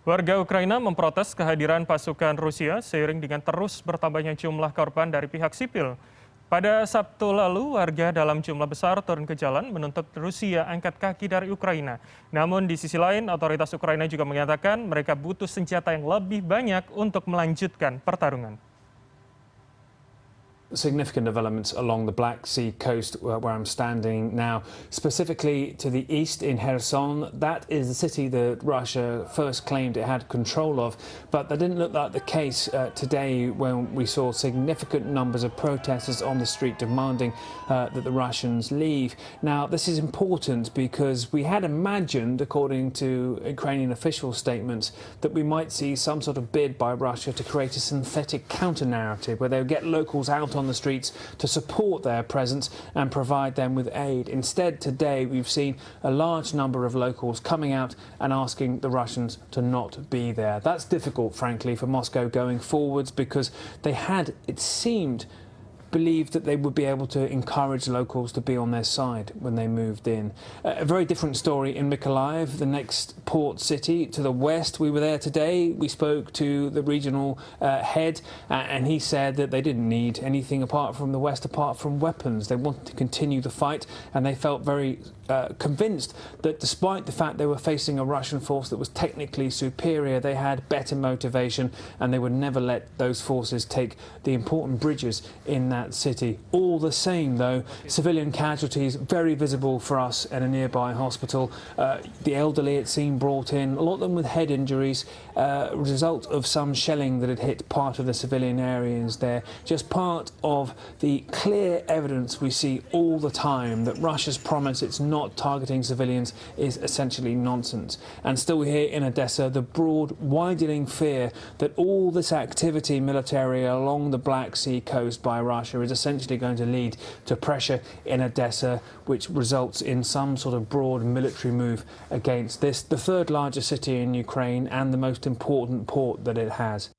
Warga Ukraina memprotes kehadiran pasukan Rusia seiring dengan terus bertambahnya jumlah korban dari pihak sipil. Pada Sabtu lalu, warga dalam jumlah besar turun ke jalan menuntut Rusia angkat kaki dari Ukraina. Namun di sisi lain, otoritas Ukraina juga mengatakan mereka butuh senjata yang lebih banyak untuk melanjutkan pertarungan. Significant developments along the Black Sea coast where I'm standing now, specifically to the east in Kherson. That is the city that Russia first claimed it had control of, but that didn't look like the case today when we saw significant numbers of protesters on the street demanding that the Russians leave. Now, this is important because we had imagined, according to Ukrainian official statements, that we might see some sort of bid by Russia to create a synthetic counter-narrative where they would get locals out on the streets to support their presence and provide them with aid. Instead, today we've seen a large number of locals coming out and asking the Russians to not be there. That's difficult, frankly, for Moscow going forwards because they had, it seemed, believed that they would be able to encourage locals to be on their side when they moved in. A very different story in Mykolaiv, the next port city to the west. We were there today. We spoke to the regional head and he said that they didn't need anything apart from the west, apart from weapons. They wanted to continue the fight and they felt very convinced that despite the fact they were facing a Russian force that was technically superior, they had better motivation and they would never let those forces take the important bridges in that city. All the same, though, civilian casualties very visible for us at a nearby hospital. The elderly, it seemed, brought in, a lot of them with head injuries, result of some shelling that had hit part of the civilian areas there. Just part of the clear evidence we see all the time that Russia's promise it's not targeting civilians is essentially nonsense. And still here in Odessa, the broad, widening fear that all this activity military along the Black Sea coast by Russia is essentially going to lead to pressure in Odessa, which results in some sort of broad military move against this, the third largest city in Ukraine and the most important port that it has.